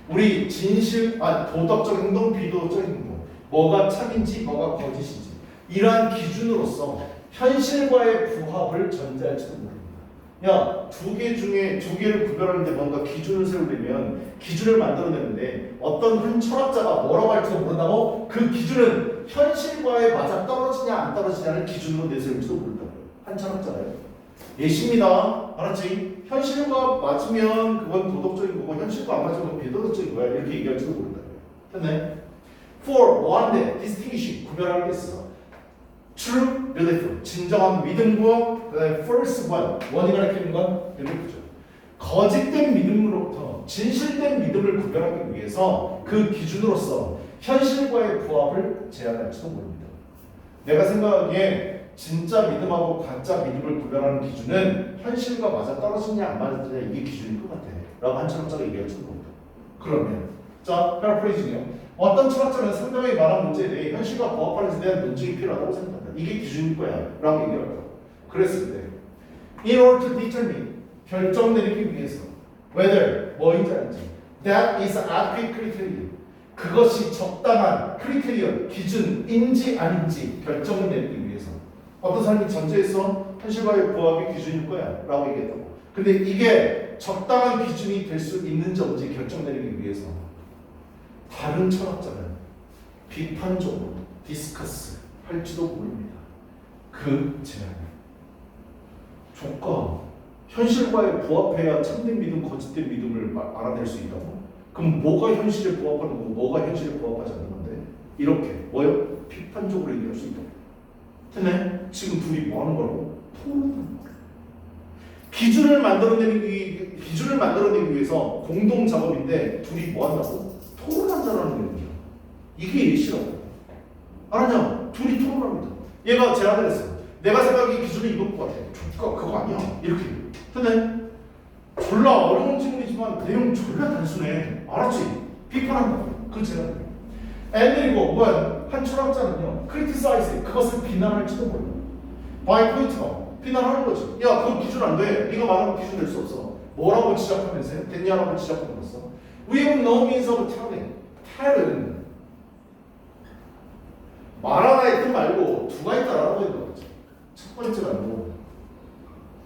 우리 도덕적 행동, 비도덕적 행동, 뭐가 참인지, 뭐가 거짓인지 이러한 기준으로서 현실과의 부합을 전제할지도 모릅니다. 야, 두 개 중에 두 개를 구별하는데 뭔가 기준을 세우려면 기준을 만들어내는데 어떤 한 철학자가 뭐라고 할지도 모른다고 그 기준은 현실과에 맞아 떨어지냐 안 떨어지냐를 기준으로 내세울지도 모른다고요. 한 철학자예요. 예시입니다. 알았지? 현실과 맞으면 그건 도덕적인 거고 현실과 안 맞으면 그건 비도덕적인 거야. 이렇게 얘기할지도 모른다. 됐네? For 뭐한데? distinguish 구별하겠어. True, beautiful 진정한 믿음과 그다음에 false one 원이 가리키는 건 beautiful죠. 거짓된 믿음으로부터 진실된 믿음을 구별하기 위해서 그 기준으로서 현실과의 부합을 제한할지도 모릅니다. 내가 생각하기에 진짜 믿음하고 가짜 믿음을 구별하는 기준은 현실과 맞아 떨어지냐 안 맞느냐 이게 기준일 것 같아 라고 한 철학자가 얘기할지도 모릅니다. 그러면 자, 패러프레이징이요. 어떤 철학자는 상대방이 말한 문제에 대해 현실과 부합하는지에 대한 논증이 필요하다고 생각한다. 이게 기준일 거야 라고 얘기를 하고 그랬을 때 In order to determine 결정 내리기 위해서 whether 뭐인지 알지 that is adequate criterion 그것이 적당한 criterion 기준인지 아닌지 결정을 내리기 위해서 어떤 사람이 전제해서 현실과의 부합이 기준일 거야 라고 얘기했다고. 근데 이게 적당한 기준이 될 수 있는지 없는지 결정 내리기 위해서 다른 철학자는 비판적으로 디스커스 할지도 모릅니다. 그 제안을 조건 현실과의 부합해야 참된 믿음, 거짓된 믿음을 알아낼 수 있다고? 그럼 뭐가 현실에 부합하는 거고 뭐가 현실에 부합하지 않는 건데? 이렇게 뭐요? 비판적으로 얘기할 수 있다고. 됐네? 지금 둘이 뭐 하는 거라고? 토론하는 거야. 기준을 만들어내기 위해서 공동 작업인데 둘이 뭐 한다고? 토론한다라는 거예요. 이게 예시라고. 알았냐? 둘이 토론합니다. 얘가 제안을 했어. 내가 생각하기에 기준이 이걸 것 같아. 그거 아니야. 이렇게. 근데 졸라 어려운 질문이지만 내용 졸라 단순해. 알았지? 비판한다. 그 제안. 그리고 뭐야? 한 철학자는요. criticize 그것을 비난할지도 몰라. by point가 비난하는 거지. 야, 그건 기준 안 돼. 네가 말한 거 기준 될 수 없어. 뭐라고 지적하면서 됐냐라고 지적하는 거였어. We have no means of telling. tell은 말 하나의 뜻 말고 두 가지 따라하고 있는 거지. 첫 번째가 뭐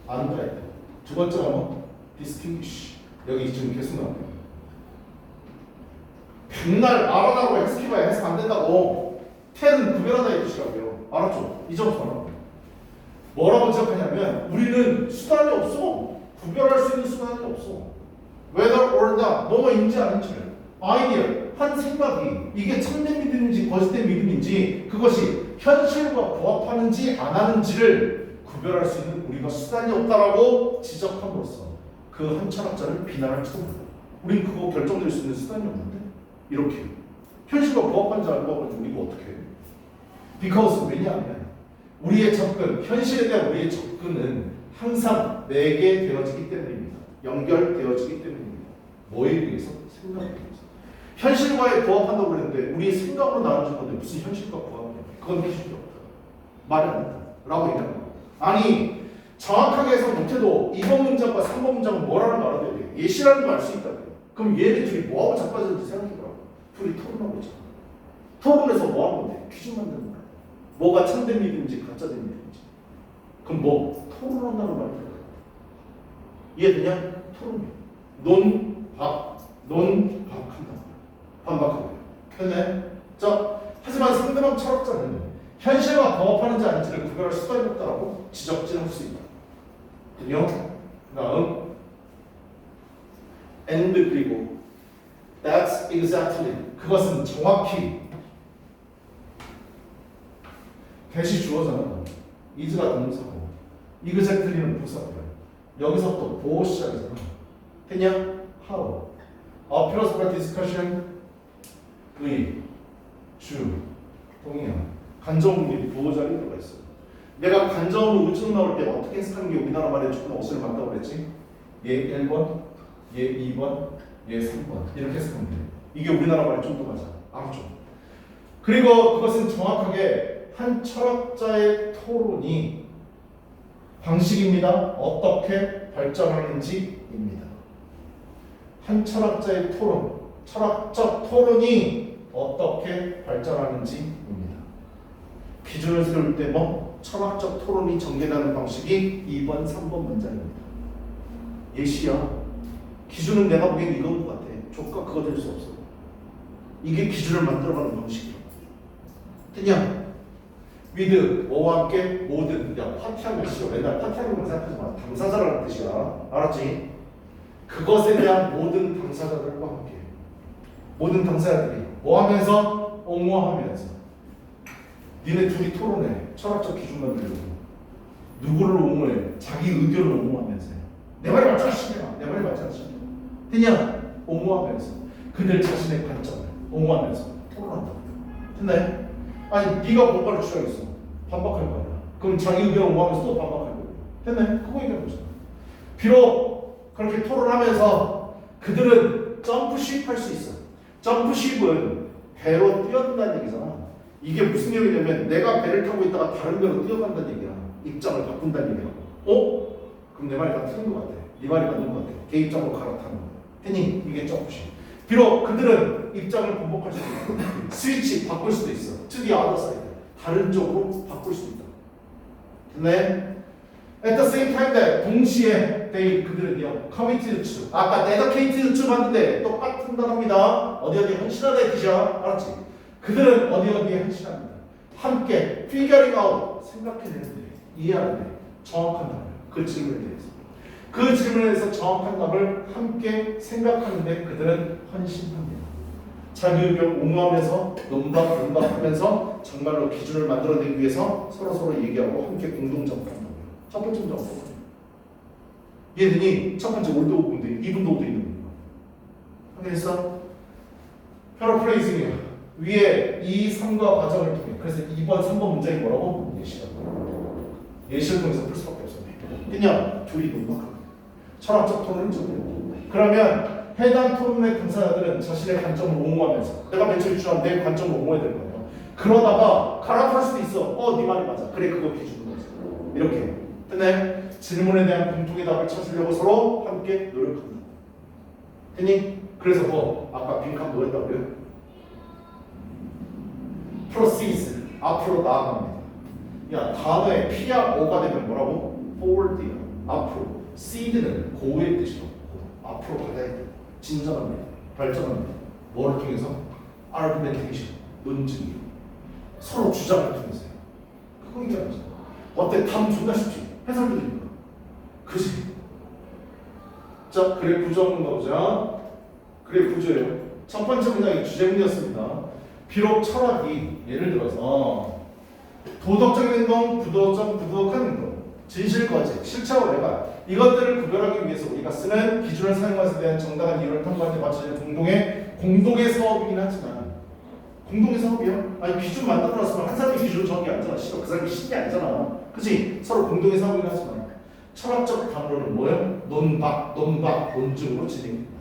안다의 뜻. 두 번째가 뭐 distinguish. 여기 지금 계속 나와요. 백날 말하다고 해석해봐야 해석 안 된다고. tell은 구별하다의 뜻이라고요. 알았죠? 이 점부터 뭐라고 지적하냐면 우리는 수단이 없어. 구별할 수 있는 수단이 없어. whether or not 뭐뭐인지 아닌지를 아이디어 한 생각이 이게 참된 믿음인지 거짓된 믿음인지 그것이 현실과 부합하는지 안 하는지를 구별할 수 있는 우리가 수단이 없다라고 지적함으로써 그 한 철학자를 비난할지도 몰라. 우린 그거 결정될 수 있는 수단이 없는데 이렇게 현실과 부합한지 안 부합한지 우리가 어떻게 해? Because 왜냐하면 우리의 접근, 현실에 대한 우리의 접근은 항상 내게 되어지기 때문입니다. 연결되어지기 때문입니다. 뭐에 의해서? 생각에 의해서. 현실과에 부합한다고 그랬는데 우리의 생각으로 나눠진 건데 무슨 현실과 부합이냐? 그건 기준이 없다. 말이 안 된다. 라고 얘기하는 거야. 아니 정확하게 해서 못해도 2번 문장과 3번 문장은 뭐라는 걸 알아야 돼. 예시라는 걸 알 수 있다고요. 그럼 얘네 둘이 뭐하고 자빠졌는지 생각해보라고. 둘이 토론하고 있잖아. 토론에서 뭐하는 건데? 퀴즈 만드는 거야. 뭐가 참된 믿음인지 가짜된 믿음인지. 그럼 뭐? 토론한다는 말이 들어요. 이해되냐? 토론이야. 논박한다. 반박하고요. 됐네? 자, 하지만 상대방 철학자는 현실과 부합하는지 아닌지를 구별할 수단이 없다라고 지적질할 수 있다. 그요? 다음 and 그리고 that's exactly 그것은 정확히 대시 주어잖아. is가 동사고 exactly는 부사고요. 여기서 또 보호 시작이잖아. 됐냐? how appeals for discussion 의, 주, 동의어 간접문이 보호자리 들어가 있어요. 내가 간접으로 우측 나올 때 어떻게 해석하는 게 우리나라 말에 조금 옷을 맞다고 그랬지? 얘 1번, 얘 2번, 얘 3번 이렇게 해석하면 돼. 이게 우리나라 말에 좀 더 맞아. 알았죠? 그리고 그것은 정확하게 한 철학자의 토론이 방식입니다. 어떻게 발전하는지입니다. 한 철학자의 토론, 철학적 토론이 어떻게 발전하는지입니다. 기준을 세울 때 뭐 철학적 토론이 전개되는 방식이 2번, 3번 문장입니다. 예시야. 기준은 내가 보기엔 이건 것 같아. 조건 그거 될 수 없어. 이게 기준을 만들어가는 방식이야. 됐냐? with 뭐와 함께 모든 야 파티하는 뜻이야. 맨날 파티하는 거 생각하지 마. 당사자라는 뜻이야. 알았지? 그것에 대한 모든 당사자들과 함께 모든 당사자들이 뭐 하면서 옹호하면서 니네 둘이 토론해. 철학적 기준만 들고 누구를 옹호해? 자기 의견을 옹호하면서 내 말이 맞잖아 신이야. 내 말이 맞잖아 신이야. 그냥 옹호하면서 그들 자신의 관점을 옹호하면서 토론한다. 됐나요? 아니 네가 뭔가를 주장했어. 반박할 거야. 그럼 자기 의견을 옹호하면서 또 반박할 거야. 됐나요? 그거 얘기하는 거잖아. 비록 그렇게 토론하면서 그들은 점프쉽 할 수 있어. 점프쉽은 배로 뛰어든다는 얘기잖아. 이게 무슨 얘기냐면 내가 배를 타고 있다가 다른 배로 뛰어간다는 얘기야. 입장을 바꾼다는 얘기야. 어? 그럼 내 말이 다 틀린 것 같아. 네 말이 맞는 것 같아. 걔 입장으로 갈아타는 거야. 했니? 이게 점프쉽. 비록 그들은 입장을 번복할 수도 있고 스위치 바꿀 수도 있어. To the other side. 다른 쪽으로 바꿀 수도 있다. 됐네? At the same time that 동시에 they 그들은요 committed to 아까 dedicated to 봤는데 똑같은 단어입니다. 어디 헌신하다의 뜻이야. 알았지? 그들은 어디에 헌신합니다. 함께 figuring out 생각해내는데 이해하는데 정확한 답을 그 질문에 대해서 그 질문에 대해서 정확한 답을 함께 생각하는데 그들은 헌신합니다. 자기 의견 옹호하면서 논박하면서 정말로 기준을 만들어내기 위해서 서로 얘기하고 함께 공동 작업한다고요. 첫 번째 문제 어떤 거예요? 얘들이 첫 번째 올드 오브인데 2분도 오도 있는 거예요. 확인했어? 패러프레이징이야. 위에 이 3과 과정을 통해 그래서 2번, 3번 문장이 뭐라고? 예시를 통해서 풀 수밖에 없었네. 그냥 둘이 논박하는 철학적 토론을 정리해요. 그러면 해당 토론의 당사자들은 자신의 관점을 옹호하면서 내가 맨 처음에 주장한 내 관점을 옹호해야 될 거예요. 그러다가 갈아탈 수도 있어. 네 말이 맞아. 그래 그거 기준으로 해서 이렇게 됐네. 질문에 대한 공통의 답을 찾으려고 서로 함께 노력합니다. 됐니? 그래서 아까 빈칸 뭐 했다고요? proceeds 앞으로 나아갑니다. 야 단어에 P야 O가 되면 뭐라고? forward야 앞으로. seed는 고의 뜻이고 앞으로 가야 돼. 진전합니다. 발전합니다. 뭐를 통해서? argumentation 논증이요. 서로 주장을 통해서요. 그거 얘기하는 거죠. 어때? 답은 존나 쉽지. 해설도 됩니까? 그지? 자, 그래프 한번 가보자. 그래프 구조예요. 첫 번째 문장이 주제문이었습니다. 비록 철학이 예를 들어서 도덕적인 행동, 부도덕한 행동, 진실거짓, 실체와 외관 이것들을 구별하기 위해서 우리가 쓰는 기준을 사용한 것에 대한 정당한 이유를 탐구하는 데 맞춰진 공동의 사업이긴 하지만 공동의 사업이야? 아니 기준 만들어놨으면 한 사람이 기준 정하기 아니잖아. 싫어. 그 사람이 신이 아니잖아. 그치? 서로 공동의 사업이긴 하지만 철학적 단어로는 뭐예요? 논증으로 진행된다.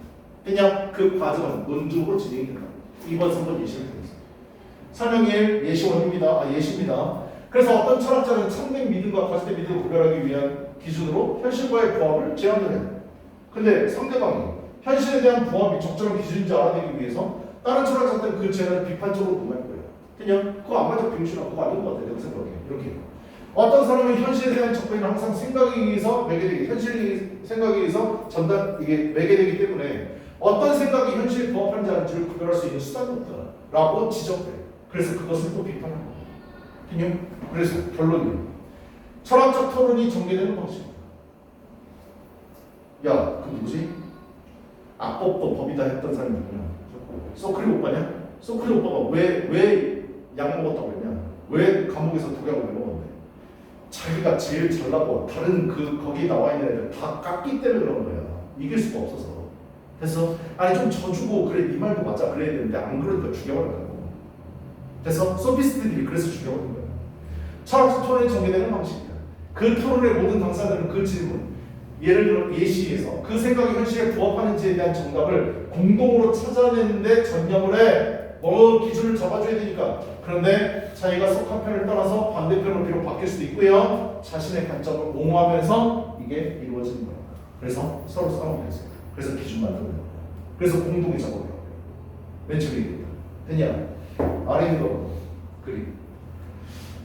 그냥 그 과정은 논증으로 진행이 된다. 2번, 3번 예시를 통해서 설명 1, 예시 1입니다. 예시입니다. 그래서 어떤 철학자는 참된 믿음과 거짓된 믿음을 구별하기 위한 기준으로 현실과의 부합을 제안을 해요. 근데 상대방이 현실에 대한 부합이 적절한 기준인지 알아내기 위해서 다른 철학자들은 그 제안을 비판적으로 논할 거예요. 그냥 그거 안 맞아 병신아 그거 아닌 것 같아 내가 생각해. 이렇게 어떤 사람은 현실에 대한 접근을 항상 생각에 의해서 매개되기 현실 생각에 의해서 이게 매개되기 때문에 어떤 생각이 현실에 부합한지 아닌지를 구별할 수 있는 수단이 없다라고 지적돼요. 그래서 그것을 또 비판합니다. 그래서 결론이에요. 철학적 토론이 전개되는 방식입니다. 야, 그 누구지? 악법도 법이다 했던 사람이 누구냐? 소크리 오빠냐? 소크리 오빠가 왜 약 먹었다고 했냐? 왜 감옥에서 독약을 왜 먹었는데? 자기가 제일 잘나고 다른 거기 나와 있는 애들 다 깎기 때문에 그런 거야. 이길 수가 없어서. 됐어? 아니 좀 져주고 그래 네 말도 맞아 그래야 되는데 안 그러니까 죽여버린다고. 됐어? 소피스트들이 그래서 죽여버린 거야. 철학적 토론이 전개되는 방식이야. 그 토론의 모든 당사자들은 그 질문 예를 들어 예시에서 그 생각이 현실에 부합하는지에 대한 정답을 공동으로 찾아내는데 전념을 해. 기준을 잡아줘야 되니까. 그런데 자기가 속한 편을 떠나서 반대편으로 비록 바뀔 수도 있고요. 자신의 관점을 옹호하면서 이게 이루어지는 거예요. 그래서 서로 싸움을 했어요. 그래서 기준 만들어요. 그래서 공동의 작업이에요. 맨 처음에 얘기했다. 되냐? 아래 있는 거 그림.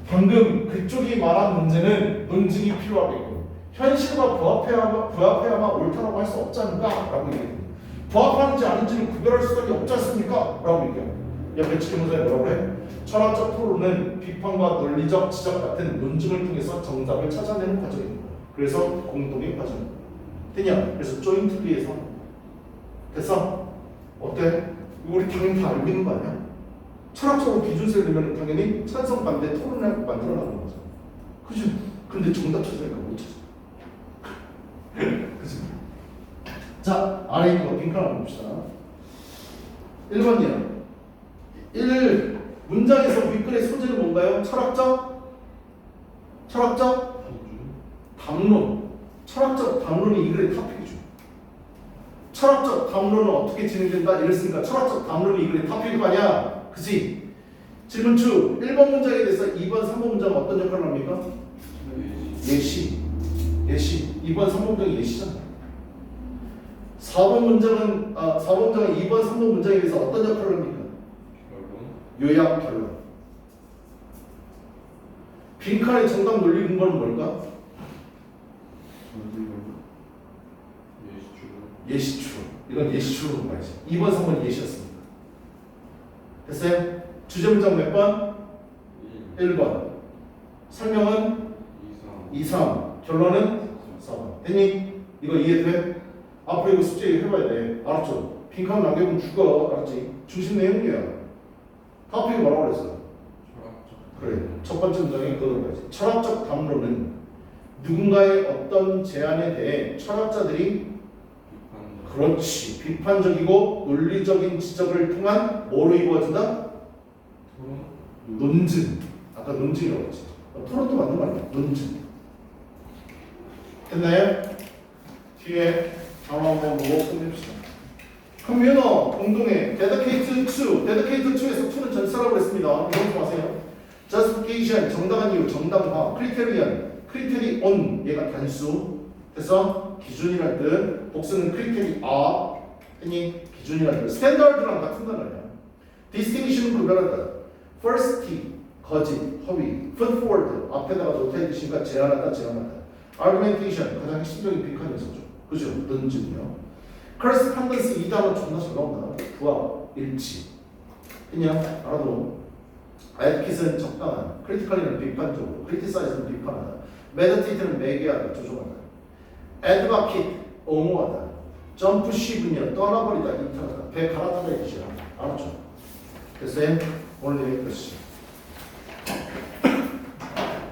방금 그쪽이 말한 문제는 논증이 필요하겠고 현실과 부합해야만 옳다라고 할 수 없지 않는가? 라고 얘기합니다. 부합하는지 아닌지를 구별할 수단이 없지 않습니까? 라고 얘기합니다. 옆에 지문서에 뭐라고 해? 철학적 토론은 비판과 논리적 지적 같은 논증을 통해서 정답을 찾아내는 과정입니다. 그래서 공동의 과정. 됐냐? 그래서 조인트리에서 됐어? 어때? 우리 당연히 다 알고 있는 거 아니야? 철학적으로 기준세를 내면 당연히 찬성 반대 토론을 만들어 나가는 거죠. 그죠? 근데 정답 찾으니까 못 찾아. 그죠? 자, 아래 있는 거 빈칸 한번 봅시다. 1번이야. 1. 문장에서 윗글의 소재는 뭔가요? 철학적 담론. 철학적 담론이 이 글의 토픽이죠. 철학적 담론은 어떻게 진행된다? 이랬으니까 철학적 담론이 이 글의 토픽이 아니야. 그치? 질문추 1번 문장에 대해서 2번, 3번 문장은 어떤 역할을 합니까? 예시. 2번, 3번 문장이 예시잖아. 4번 문장은 2번, 3번 문장에 대해서 어떤 역할을 합니까? 요약, 결론. 빈칸의 정답 논리 근거는 뭘까? 예시추론. 이건 예시추론 말이지. 2번, 3번 예시였습니다. 됐어요? 주제 문장 몇 번? 1번. 설명은 2, 3. 결론은 4번. 됐니? 이거 이해돼? 앞으로 이거 숙제 해봐야 돼. 알았죠? 빈칸 남겨보면 죽어. 알았지? 중심 내용이야. 토픽이 뭐라고 그랬어? 그래. 첫 번째 문장에 그걸 봐야지. 철학적 담론은 누군가의 어떤 제안에 대해 철학자들이 그렇지. 비판적이고 논리적인 지적을 통한 뭐로 이루어진다? 논증. 아까 논증이라고 했지. 토론도 맞는 거 아니야? 논증. 됐나요? 뒤에 단어 한번 보고 끝냅시다. 컴퓨너 공동의 dedicated to, dedicated to에서 to는 전치사라고 했습니다. 이런 거 아세요? justification, 정당한 이유, 정당화, criterion, criterion, 얘가 단수. 됐어? 기준이란 뜻. 복수는 criteria, 아니 기준이란 뜻. standard랑 같은 단어야. distinction은 구별하다. falsity, 거짓, 허위. put forward, 앞에다가 노테이션과 제안하다. argumentation, 가장 핵심적인 빈칸 요소죠. 그죠? 논증이요. correspondence, 이 단어 존나 잘 나온다. 부합, 일치. 그냥 알아도. advocate는 적당한, critically는 비판적으로, criticize는 비판하다, meditate는 매개하다, 조종하다, advocate, 옹호하다, jump ship은요 떠나버리다, 이탈하다, 배 갈아타다, 이시야. 알았죠? 됐어요? 오늘 여기까지.